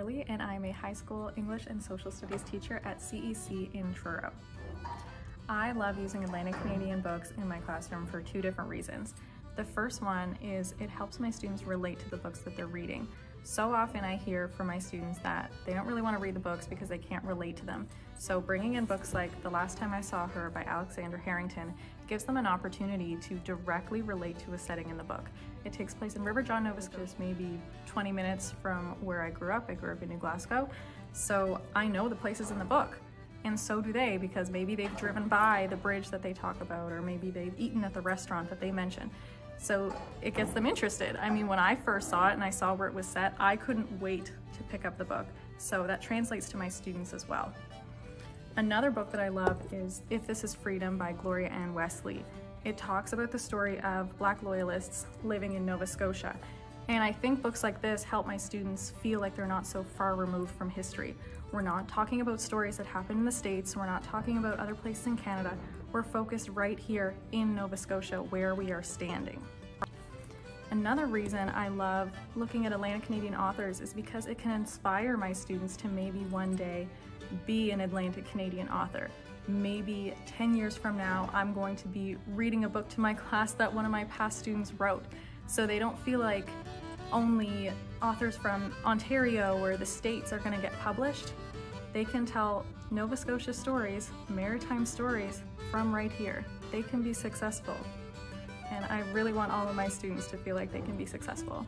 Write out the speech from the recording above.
Carleigh and I'm a high school English and social studies teacher at CEC in Truro. I love using Atlantic Canadian books in my classroom for two different reasons. The first one is it helps my students relate to the books that they're reading. So often I hear from my students that they don't really want to read the books because they can't relate to them. So bringing in books like The Last Time I Saw Her by Alexandra Harrington gives them an opportunity to directly relate to a setting in the book. It takes place in River John, Nova Scotia, maybe 20 minutes from where I grew up. I grew up in New Glasgow, so I know the places in the book. And so do they, because maybe they've driven by the bridge that they talk about, or maybe they've eaten at the restaurant that they mention. So it gets them interested. I mean, when I first saw it and I saw where it was set, I couldn't wait to pick up the book. So that translates to my students as well. Another book that I love is If This Is Freedom by Gloria and Wesley. It talks about the story of Black loyalists living in Nova Scotia. And I think books like this help my students feel like they're not so far removed from history. We're not talking about stories that happen in the States. We're not talking about other places in Canada. We're focused right here in Nova Scotia where we are standing. Another reason I love looking at Atlantic Canadian authors is because it can inspire my students to maybe one day be an Atlantic Canadian author. Maybe 10 years from now, I'm going to be reading a book to my class that one of my past students wrote. So they don't feel like only authors from Ontario or the States are going to get published. They can tell Nova Scotia stories, maritime stories from right here. They can be successful. And I really want all of my students to feel like they can be successful.